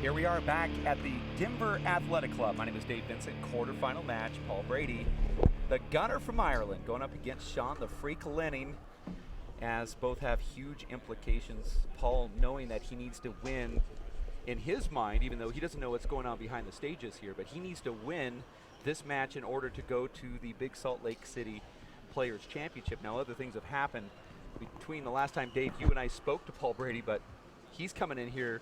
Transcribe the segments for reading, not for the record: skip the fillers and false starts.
Here we are back at the Denver Athletic Club. My name is Dave Vincent. Quarterfinal match. Paul Brady, the gunner from Ireland, going up against Sean the Freak Lenning, as both have huge implications. Paul knowing that he needs to win in his mind, even though he doesn't know what's going on behind the stages here, but he needs to win this match in order to go to the Big Salt Lake City Players Championship. Now, other things have happened between the last time, Dave, you and I spoke to Paul Brady, but he's coming in here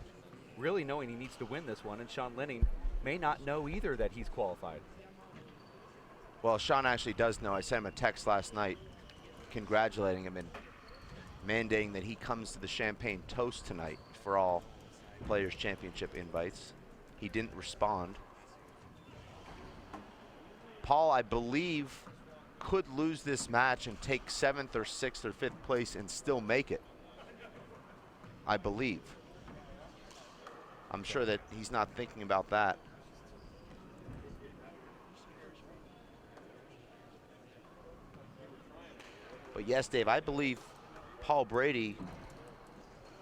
really knowing he needs to win this one, and Sean Lenning may not know either that he's qualified. Well, Sean actually does know. I sent him a text last night congratulating him and mandating that he comes to the Champagne Toast tonight for all Players Championship invites. He didn't respond. Paul, I believe, could lose this match and take 7th or 6th or 5th place and still make it. I believe. I'm sure that he's not thinking about that. But yes, Dave, I believe Paul Brady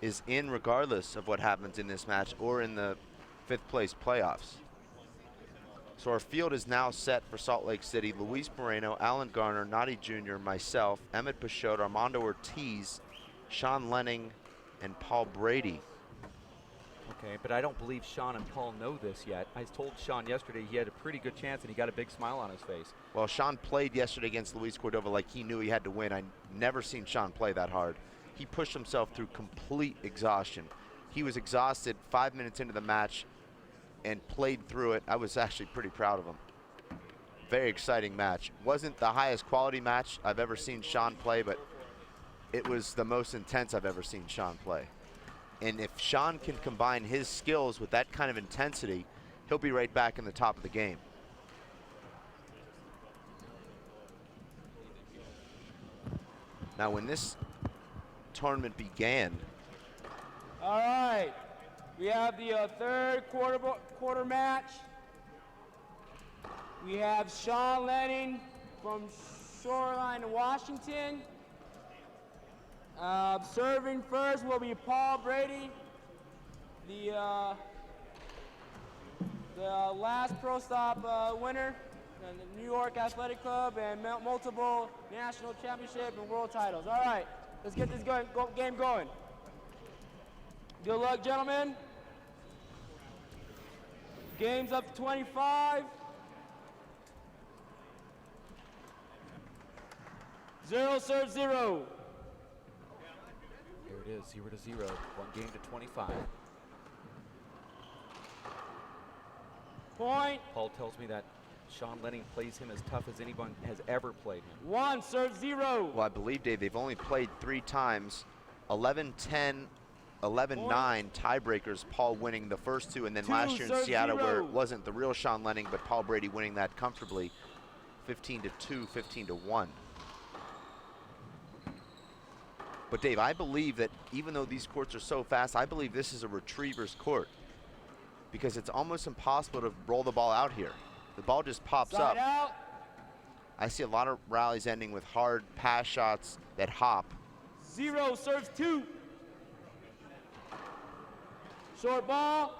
is in regardless of what happens in this match or in the 5th place playoffs. So our field is now set for Salt Lake City. Luis Moreno, Alan Garner, Nadi Jr., myself, Emmett Peixoto, Armando Ortiz, Sean Lenning, and Paul Brady. Okay, but I don't believe Sean and Paul know this yet. I told Sean yesterday he had a pretty good chance, and he got a big smile on his face. Well, Sean played yesterday against Luis Cordova like he knew he had to win. I never seen Sean play that hard. He pushed himself through complete exhaustion. He was exhausted 5 minutes into the match and played through it. I was actually pretty proud of him. Very exciting match. Wasn't the highest quality match I've ever seen Sean play, but it was the most intense I've ever seen Sean play. And if Sean can combine his skills with that kind of intensity, he'll be right back in the top of the game. Now, when this tournament began, all right, we have the third quarter match. We have Sean Lenning from Shoreline, Washington. Serving first will be Paul Brady, the last Pro Stop winner, and the New York Athletic Club, and multiple national championship and world titles. All right, let's get this game going. Good luck, gentlemen. Game's up to 25. 0 serve 0. Here it is, 0-0, 1 game to 25. Point. Paul tells me that Sean Lenning plays him as tough as anyone has ever played him. 1 serve 0. well, I believe, Dave, they've only played 3 times. 11-10, 11-9 tiebreakers, Paul winning the first 2, and then last year in Seattle, where it wasn't the real Sean Lenning, but Paul Brady winning that comfortably, 15-2, 15-1. But Dave, I believe that even though these courts are so fast, I believe this is a retriever's court, because it's almost impossible to roll the ball out here. The ball just pops Side up. out. I see a lot of rallies ending with hard pass shots that hop. 0 serves 2. Short ball.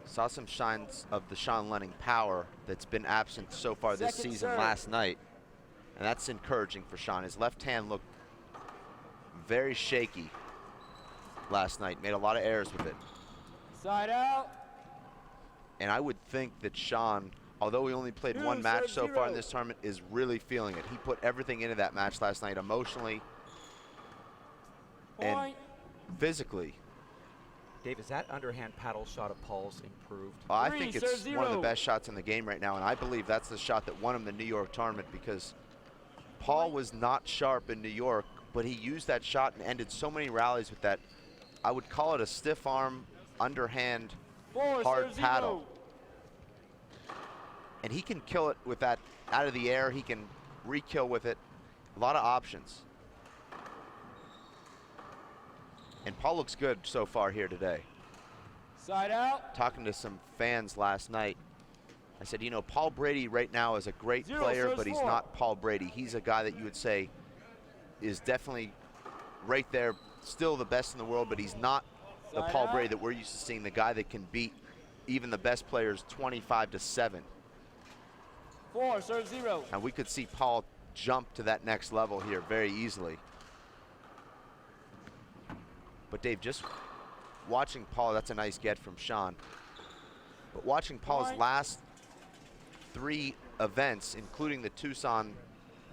Saw some shines of the Sean Lenning power that's been absent so far this Second season serve. last night. And that's encouraging for Sean. His left hand looked very shaky last night. Made a lot of errors with it. Side out. And I would think that Sean, although he only played 1 match so far in this tournament, is really feeling it. He put everything into that match last night, emotionally and physically. Dave, is that underhand paddle shot of Paul's improved? I think it's one of the best shots in the game right now, and I believe that's the shot that won him the New York tournament, because Paul was not sharp in New York, but he used that shot and ended so many rallies with that. I would call it a stiff arm, underhand, hard paddle. And he can kill it with that out of the air. He can re-kill with it. A lot of options. And Paul looks good so far here today. Side out. Talking to some fans last night, I said, you know, Paul Brady right now is a great player, but he's not Paul Brady. He's a guy that you would say is definitely right there, still the best in the world, but he's not the Side Paul out. Brady that we're used to seeing, the guy that can beat even the best players 25-7. 4, serve 0. And we could see Paul jump to that next level here very easily. But Dave, just watching Paul, that's a nice get from Sean. But watching Paul's Point. last 3 events, including the Tucson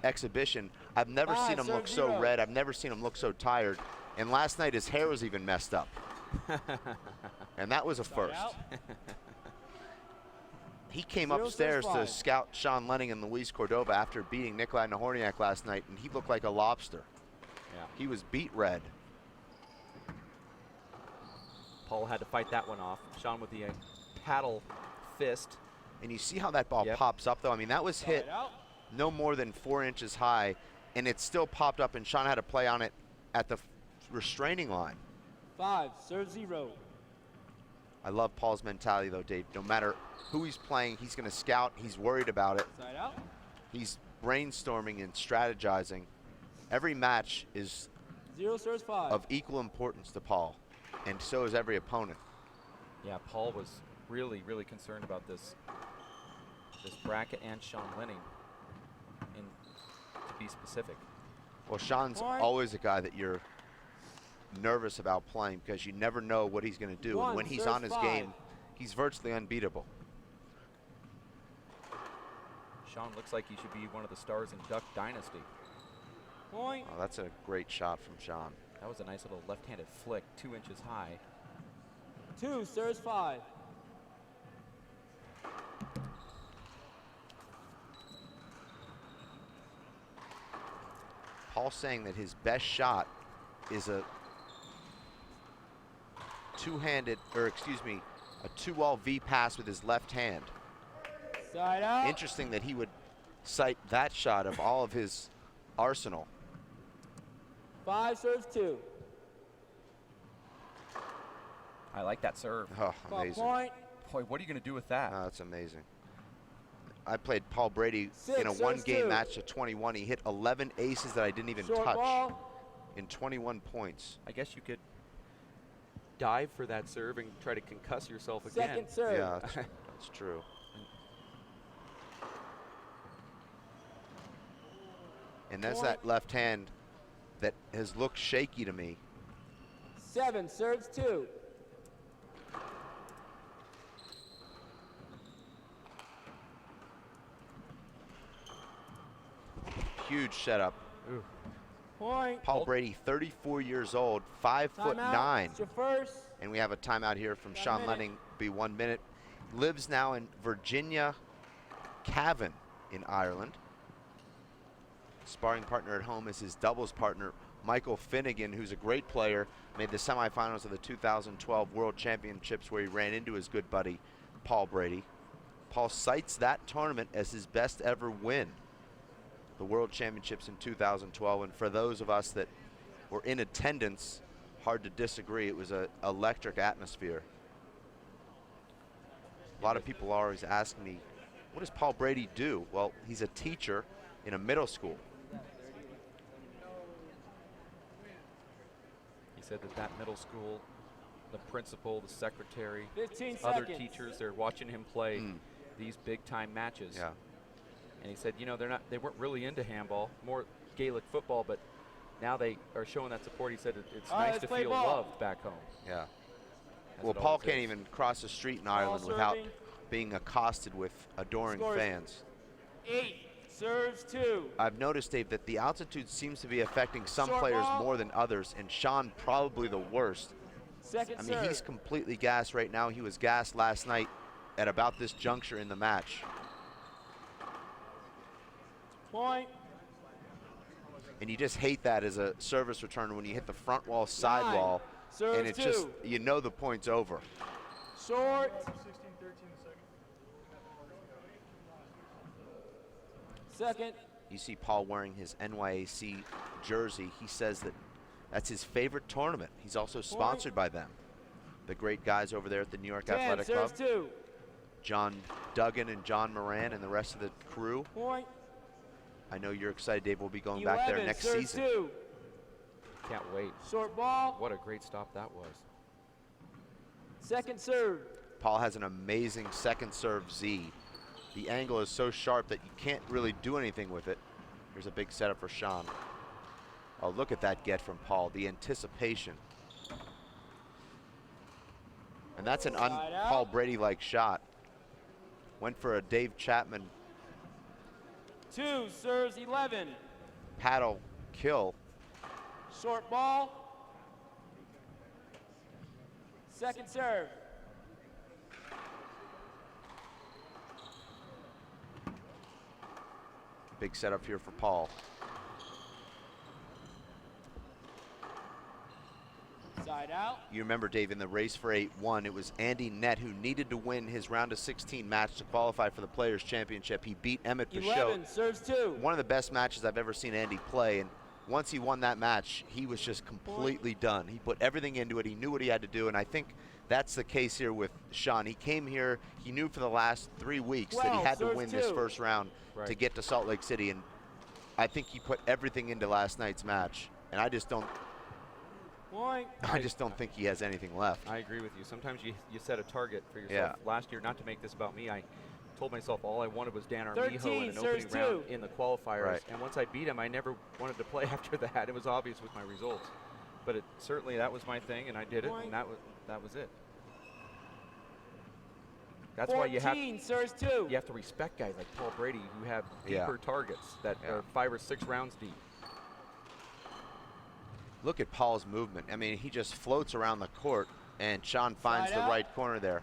exhibition, I've never seen him serve look so 0. red. I've never seen him look so tired. And last night his hair was even messed up. And that was a first. out. He came 0 upstairs serves to 5. scout Sean Lenning and Luis Cordova after beating Nikolai Nahorniak last night, and he looked like a lobster. Yeah. He was beat red. Paul had to fight that one off. Sean with the paddle fist. And you see how that ball Yep. pops up, though? I mean, that was hit Side out. no more than 4 inches high, and it still popped up, and Sean had to play on it at the restraining line. 5, serve 0. I love Paul's mentality, though, Dave. No matter who he's playing, he's going to scout. He's worried about it. Side out. He's brainstorming and strategizing. Every match is 0 serves 5. of equal importance to Paul, and so is every opponent. Yeah, Paul was really, really concerned about this bracket and Sean Lenning, to be specific. Well, Sean's Point. always a guy that you're nervous about playing because you never know what he's going to do. 1, And when he's serve on his 5. game, he's virtually unbeatable. Sean looks like he should be one of the stars in Duck Dynasty. Point. Oh, that's a great shot from Sean. That was a nice little left-handed flick, 2 inches high. 2, serves 5. Paul saying that his best shot is a two-handed, or excuse me, a 2-wall V pass with his left hand. Side out. Interesting that he would cite that shot of all of his arsenal. 5, serves 2. I like that serve. Oh, Ball amazing. point. Boy, what are you going to do with that? Oh, that's amazing. I played Paul Brady 6, in a serves one-game 2. match at 21. He hit 11 aces that I didn't even Short touch ball. in 21 points. I guess you could dive for that serve and try to concuss yourself again. Second serve. Yeah, that's true. And that's Point. that left hand that has looked shaky to me. 7, serves 2. Huge setup. Point. Paul Brady, 34 years old, 5'9". Timeout. It's your first. And we have a timeout here from Got a Sean minute. Lenning, be 1 minute. Lives now in Virginia, Cavan in Ireland. Sparring partner at home is his doubles partner, Michael Finnegan, who's a great player, made the semifinals of the 2012 World Championships where he ran into his good buddy, Paul Brady. Paul cites that tournament as his best ever win, the World Championships in 2012. And for those of us that were in attendance, hard to disagree. It was an electric atmosphere. A lot of people are always asking me, what does Paul Brady do? Well, he's a teacher in a middle school. He said that middle school, the principal, the secretary, 15 other seconds. teachers, they're watching him play these big-time matches. Yeah. And he said, you know, they weren't really into handball, more Gaelic football, but now they are showing that support. He said it's All right, nice let's to play feel ball. loved back home. Yeah. as Well, it Paul always can't is. even cross the street in Ireland without serving. being accosted with adoring Scores. fans. 8, serves 2. I've noticed, Dave, that the altitude seems to be affecting some Short players ball. more than others, and Sean probably the worst. Second I mean, serve. he's completely gassed right now. He was gassed last night at about this juncture in the match. Point. And you just hate that as a service returner when you hit the front wall, side 9, wall, serves and it's 2. just, you know the point's over. Short. Second. You see Paul wearing his NYAC jersey. He says that that's his favorite tournament. He's also sponsored by them. The great guys over there at the New York 10, Athletic serves Club. 2. John Duggan and John Moran and the rest of the crew. Point. I know you're excited, Dave. We'll be going back there 11, next serves season. 2. Can't wait. Short ball. What a great stop that was. Second serve. Paul has an amazing second serve Z. The angle is so sharp that you can't really do anything with it. Here's a big setup for Sean. Oh, look at that get from Paul, the anticipation. And that's an Paul Brady-like shot. Went for a Dave Chapman 2 serves 11. paddle kill. Short ball. Second serve. Big setup here for Paul. Side out. You remember, Dave, in the race for 8-1, it was Andy Nett who needed to win his round of 16 match to qualify for the Players' Championship. He beat Emmett Pichot. 11 serves 2. One of the best matches I've ever seen Andy play, and once he won that match, he was just completely done. He put everything into it. He knew what he had to do, and I think that's the case here with Sean. He came here, he knew for the last 3 weeks that he had to win this first round to get to Salt Lake City, and I think he put everything into last night's match, and I just don't think he has anything left. I agree with you. Sometimes you set a target for yourself. Yeah. Last year, not to make this about me, I told myself all I wanted was Dan Armijo 13 in an opening round 2. in the qualifiers. Right. And once I beat him, I never wanted to play after that. It was obvious with my results. But certainly that was my thing, and I did it, and that was it. That's why you serves 2. have to respect guys like Paul Brady who have deeper targets that are 5 or 6 rounds deep. Look at Paul's movement. I mean, he just floats around the court, and Sean finds the right corner there.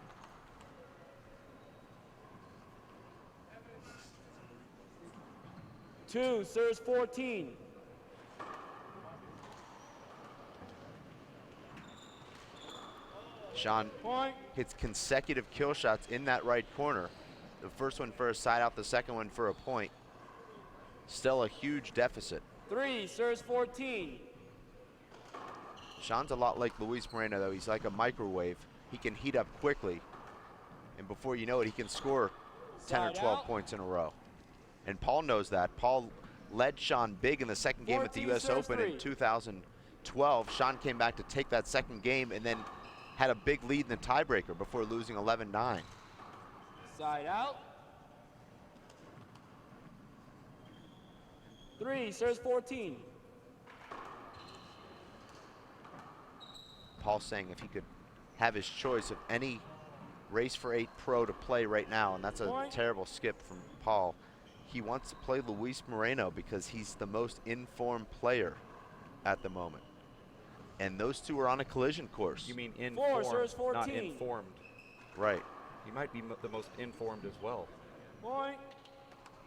Two serves 14. Sean hits consecutive kill shots in that right corner. The first one for a side out, the second one for a point. Still a huge deficit. 3 serves 14. Sean's a lot like Luis Moreno, though. He's like a microwave. He can heat up quickly, and before you know it, he can score 10 or 12 points in a row. And Paul knows that. Paul led Sean big in the second game at the U.S. Open in 2012. Sean came back to take that second game and then had a big lead in the tiebreaker before losing 11-9. Side out. 3 serves 14. Paul saying if he could have his choice of any Race for 8 pro to play right now, and that's a terrible skip from Paul. He wants to play Luis Moreno because he's the most informed player at the moment. And those two are on a collision course. You mean informed, 4 serves 14. not informed. Right. He might be the most informed as well. Point.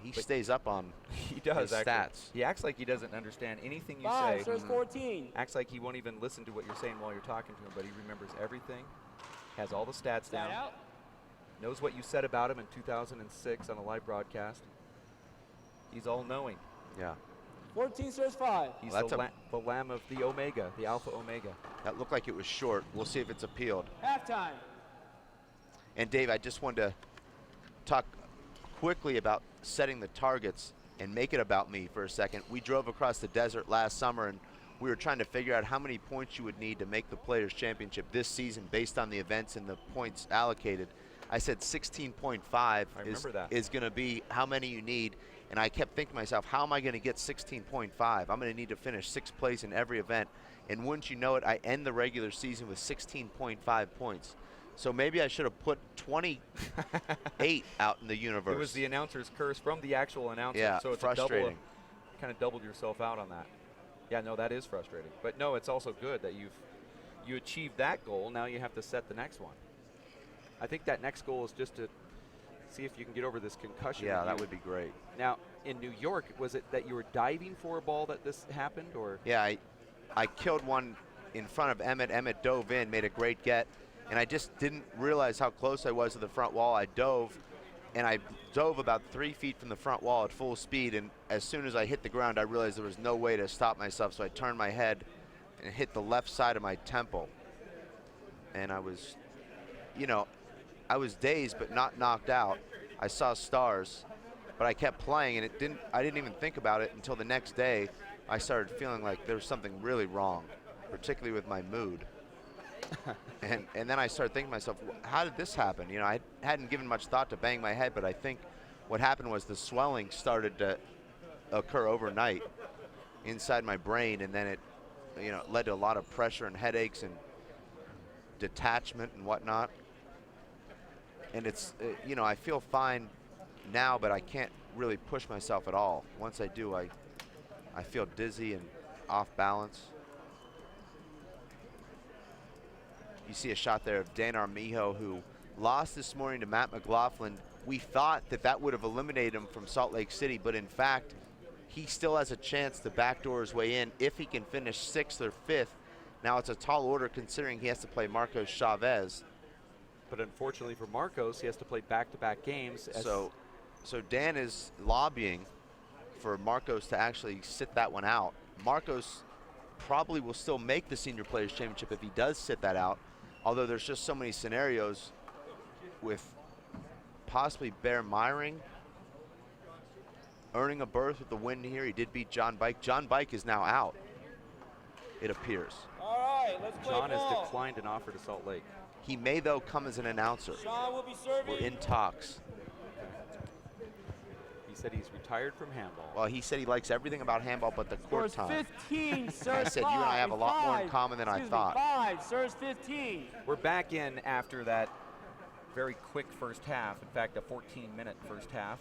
He stays up on he does his stats. He acts like he doesn't understand anything you 5 say. serves 14. Acts like he won't even listen to what you're saying while you're talking to him, but he remembers everything, has all the stats down, knows what you said about him in 2006 on a live broadcast. He's all-knowing. Yeah. 14 serves 5. He's Well, the lamb of the Omega, the Alpha Omega. That looked like it was short. We'll see if it's appealed. Halftime. And Dave, I just wanted to talk quickly about setting the targets and make it about me for a second. We drove across the desert last summer and we were trying to figure out how many points you would need to make the Players' Championship this season based on the events and the points allocated. I said 16.5 is going to be how many you need. And I kept thinking to myself, how am I going to get 16.5? I'm going to need to finish 6th place in every event. And wouldn't you know it, I end the regular season with 16.5 points. So maybe I should have put 28 out in the universe. It was the announcer's curse from the actual announcer. Yeah, so it's frustrating. Kind of doubled yourself out on that. Yeah, no, that is frustrating. But no, it's also good that you achieved that goal. Now you have to set the next one. I think that next goal is just to see if you can get over this concussion. Yeah, that would be great. Now, in New York, was it that you were diving for a ball that this happened, or? Yeah, I killed one in front of Emmett. Emmett dove in, made a great get, and I just didn't realize how close I was to the front wall. I dove about 3 feet from the front wall at full speed, and as soon as I hit the ground, I realized there was no way to stop myself, so I turned my head and hit the left side of my temple. And I was, I was dazed but not knocked out. I saw stars, but I kept playing, and I didn't even think about it until the next day. I started feeling like there was something really wrong, particularly with my mood. And then I started thinking to myself, how did this happen? You know, I hadn't given much thought to bang my head, but I think what happened was the swelling started to occur overnight inside my brain, and then it, you know, led to a lot of pressure and headaches and detachment and whatnot. And it's, you know, I feel fine now, but I can't really push myself at all. Once I do, I feel dizzy and off balance. You see a shot there of Dan Armijo, who lost this morning to Matt McLaughlin. We thought that that would have eliminated him from Salt Lake City, but in fact, he still has a chance to backdoor his way in if he can finish 6th or 5th. Now it's a tall order considering he has to play Marcos Chavez. But unfortunately for Marcos, he has to play back-to-back games. So Dan is lobbying for Marcos to actually sit that one out. Marcos probably will still make the Senior Players Championship if he does sit that out, although there's just so many scenarios with possibly Bear Myring earning a berth with the win here. He did beat John Bike. John Bike is now out, it appears. All right, let's play John has ball. declined an offer to Salt Lake. He may, though, come as an announcer. Sean will be serving. We're in talks. He said he's retired from handball. Well, he said he likes everything about handball but the court Scores time. 15, I serves said, you and I have a lot more in 5. common than I Excuse me, thought. 5, serves 15. We're back in after that very quick first half. In fact, a 14-minute first half.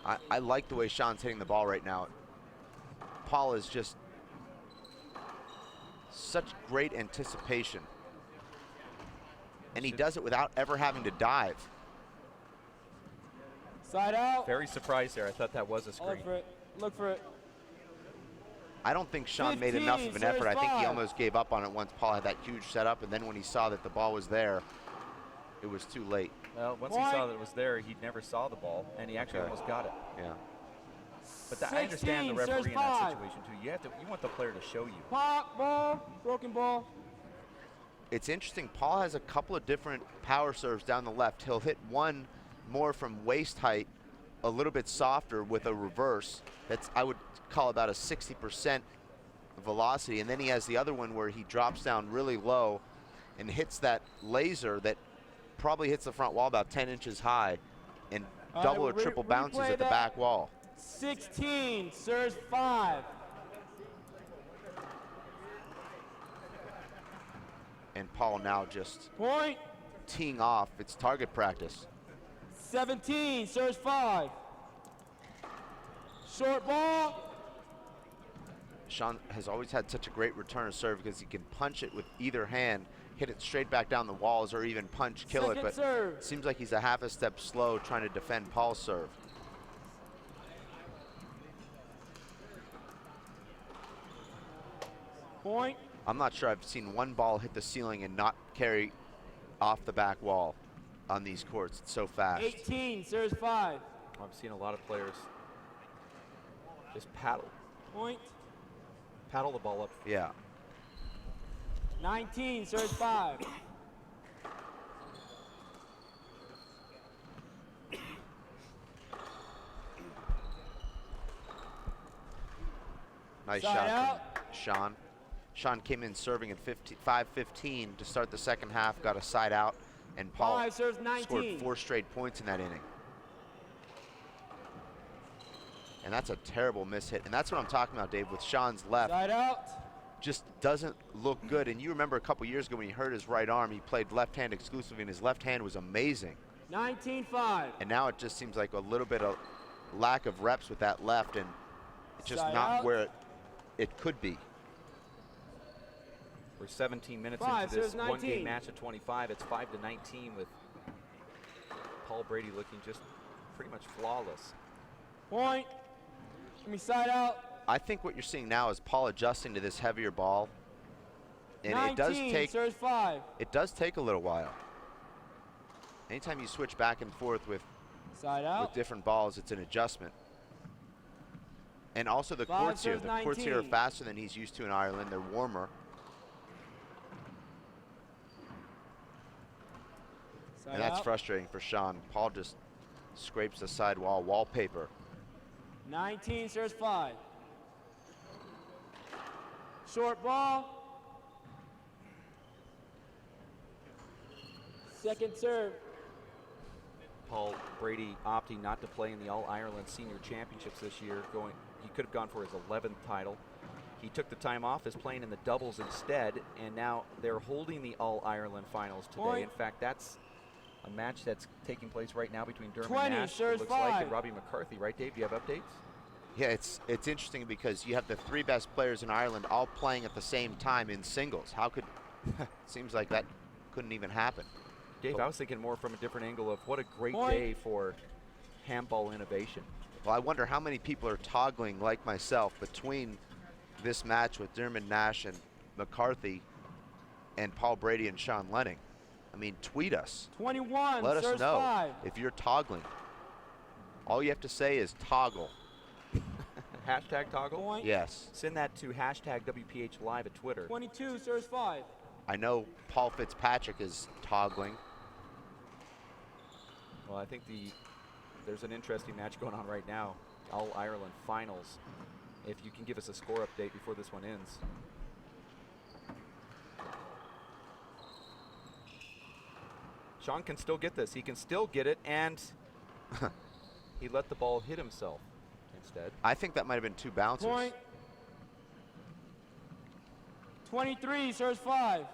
I like the way Sean's hitting the ball right now. Paul is just such great anticipation. And he does it without ever having to dive. Side out. Very surprised there. I thought that was a Look screen. for it. Look for it. I don't think Sean made 15, enough of an effort. I think he serves 5. almost gave up on it once Paul had that huge setup, and then when he saw that the ball was there, it was too late. Well, once he saw that it was there, he never saw the ball, and he actually almost got it. Yeah. But I understand the 16, serves referee in that 5. situation too. You want the player to show you. Pop, ball, broken ball. It's interesting. Paul has a couple of different power serves down the left. He'll hit one more from waist height, a little bit softer with a reverse. That's, I would call about a 60% velocity. And then he has the other one where he drops down really low and hits that laser that probably hits the front wall about 10 inches high and double or triple bounces at the back wall. 16, serves 5. And Paul now just Point. teeing off. It's target practice. 17, serves 5. Short ball. Sean has always had such a great return of serve because he can punch it with either hand, hit it straight back down the walls, or even punch, kill Second it. But serve. it seems like he's a half a step slow trying to defend Paul's serve. Point. I'm not sure I've seen one ball hit the ceiling and not carry off the back wall on these courts. It's so fast. 18, serves 5. I've seen a lot of players just paddle Point. the ball up. Yeah. 19, serves 5. Nice Side shot out. from Sean. Sean came in serving at 5:15 to start the second half, got a side out, and Paul 5, serves 19. scored 4 straight points in that inning. And that's a terrible miss hit. And that's what I'm talking about, Dave, with Sean's left. Side out. Just doesn't look good. And you remember a couple years ago when he hurt his right arm, he played left hand exclusively, and his left hand was amazing. 19-5. And now it just seems like a little bit of lack of reps with that left, and it's just Side not out. where it could be. We're 17 minutes 5, into this serves 19. one-game match at 25. It's 5-19 with Paul Brady looking just pretty much flawless. Point. Give me side out. I think what you're seeing now is Paul adjusting to this heavier ball. And 19, it does take serves 5. a little while. Anytime you switch back and forth with Side out. different balls, it's an adjustment. And also the 5, courts here. serves The courts here are 19. faster than he's used to in Ireland. They're warmer. Side And that's out. frustrating for Sean. Paul just scrapes the side wall, wallpaper. 19, serves 5. Short ball. Second serve. Paul Brady opting not to play in the All-Ireland Senior Championships this year. He could have gone for his 11th title. He took the time off, is playing in the doubles instead, and now they're holding the All-Ireland finals today. Point. In fact, that's a match that's taking place right now between Dermot 20, Nash, it serves looks like, 5. and Robbie McCarthy. Right, Dave? Do you have updates? Yeah, it's interesting because you have the 3 best players in Ireland all playing at the same time in singles. How could, seems like that couldn't even happen. Dave, I was thinking more from a different angle of what a great Point. day for handball innovation. Well, I wonder how many people are toggling, like myself, between this match with Dermot Nash and McCarthy and Paul Brady and Sean Lenning. I mean, tweet us. 21, Let us serves know 5. if you're toggling. All you have to say is toggle. Hashtag toggle? Point. Yes. Send that to hashtag WPH Live at Twitter. 22, serves 5. I know Paul Fitzpatrick is toggling. Well, I think there's an interesting match going on right now. All-Ireland finals. If you can give us a score update before this one ends. Sean can still get this. He can still get it, and he let the ball hit himself instead. I think that might have been 2 bouncers. Point. 23, serves 5.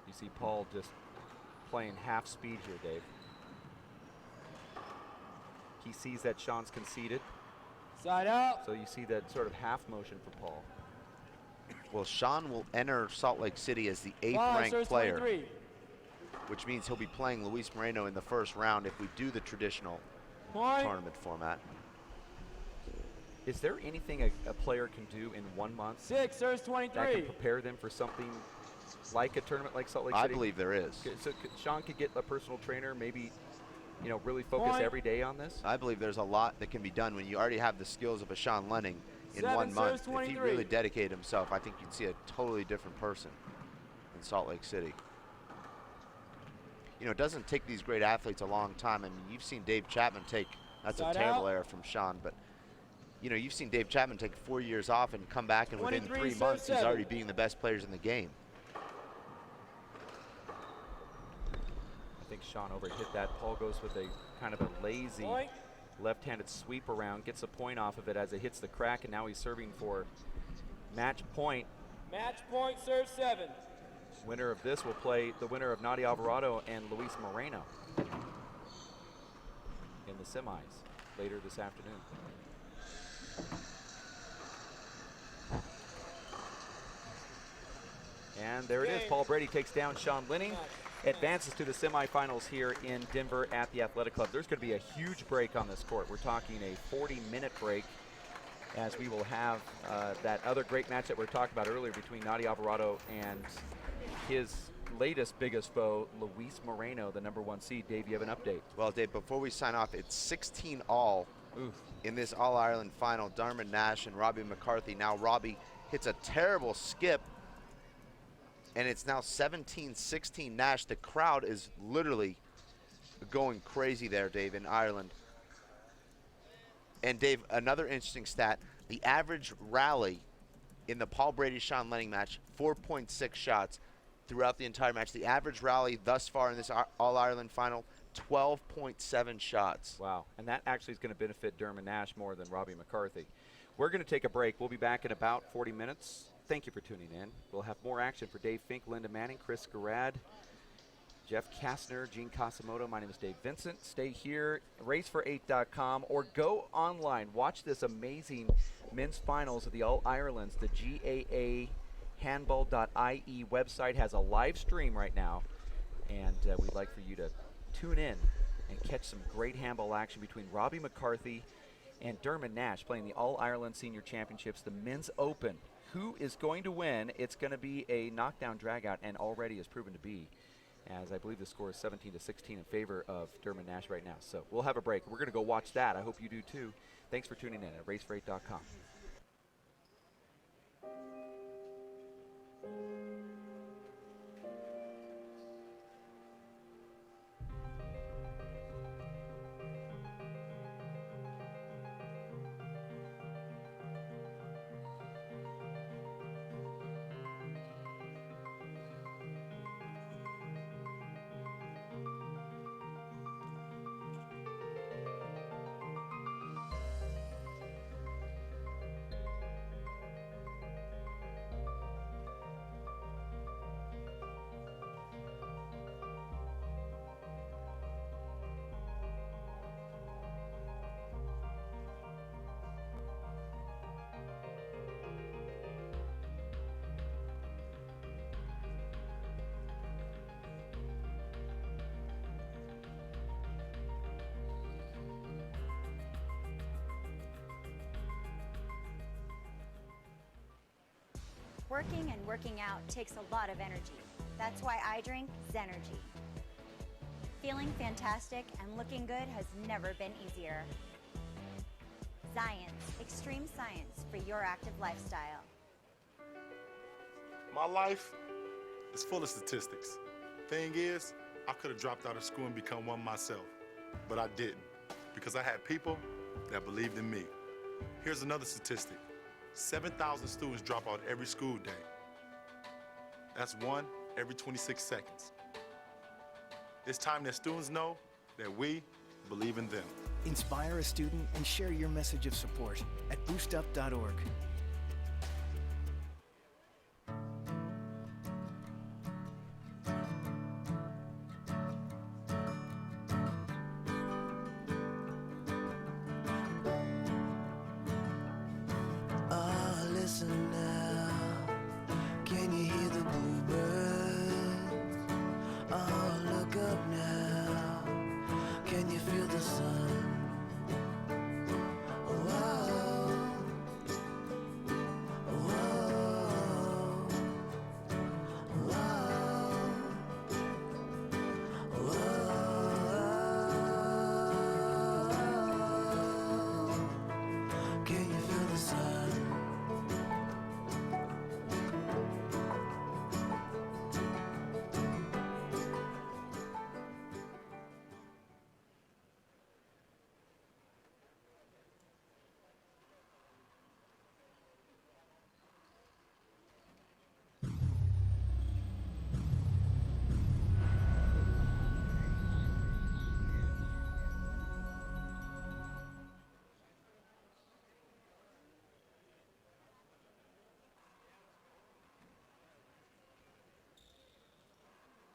You see Paul just playing half speed here, Dave. He sees that Sean's conceded, Side out. so you see that sort of half motion for Paul. Well, Sean will enter Salt Lake City as the 5, 8th-ranked serves player, 23. which means he'll be playing Luis Moreno in the first round if we do the traditional Point. tournament format. Is there anything a player can do in 1 month 6, serves that 23. can prepare them for something like a tournament like Salt Lake I City? believe there is. So Sean could get a personal trainer, maybe, really focus Point. every day on this? I believe there's a lot that can be done when you already have the skills of a Sean Lenning in 7, 1 month. serves If he 23. really dedicated himself, I think you'd see a totally different person in Salt Lake City. It doesn't take these great athletes a long time. I mean, you've seen Dave Chapman take, that's Side a terrible out. error from Sean, but you've seen Dave Chapman take 4 years off and come back, and within 23, 3 serve months, he's 7. already being the best players in the game. I think Sean overhit that. Paul goes with a kind of a lazy Point. left-handed sweep around, gets a point off of it as it hits the crack, and now he's serving for match point. Match point, serves 7. Winner of this will play the winner of Nadia Alvarado and Luis Moreno in the semis later this afternoon. And there it is. Paul Brady takes down Sean Lenning, advances to the semifinals here in Denver at the Athletic Club. There's going to be a huge break on this court. We're talking a 40-minute break, as we will have that other great match that we were talking about earlier between Nadia Alvarado and his latest biggest foe, Luis Moreno, the #1 seed. Dave, you have an update? Well, Dave, before we sign off, it's 16 all in this All-Ireland final. Dermot Nash and Robbie McCarthy. Now Robbie hits a terrible skip, and it's now 17-16 Nash. The crowd is literally going crazy there, Dave, in Ireland. And Dave, another interesting stat, the average rally in the Paul Brady-Sean Lenning match, 4.6 shots throughout the entire match. The average rally thus far in this All-Ireland final, 12.7 shots. Wow, and that actually is going to benefit Dermot Nash more than Robbie McCarthy. We're going to take a break. We'll be back in about 40 minutes. Thank you for tuning in. We'll have more action for Dave Fink, Linda Manning, Chris Garrad, Jeff Kastner, Gene Casamoto. My name is Dave Vincent. Stay here, racefor8.com, or go online. Watch this amazing men's finals of the All-Irelands. The GAA handball.ie website has a live stream right now, and we'd like for you to tune in and catch some great handball action between Robbie McCarthy and Dermot Nash playing the All-Ireland Senior Championships, the Men's Open. Who is going to win? It's going to be a knockdown dragout, and already has proven to be, as I believe the score is 17-16 in favor of Dermot Nash right now. So we'll have a break. We're going to go watch that. I hope you do too. Thanks for tuning in at racefor8.com. Working and working out takes a lot of energy. That's why I drink Zenergy. Feeling fantastic and looking good has never been easier. Science, extreme science for your active lifestyle. My life is full of statistics. Thing is, I could have dropped out of school and become one myself, but I didn't because I had people that believed in me. Here's another statistic. 7,000 students drop out every school day. That's one every 26 seconds. It's time that students know that we believe in them. Inspire a student and share your message of support at boostup.org.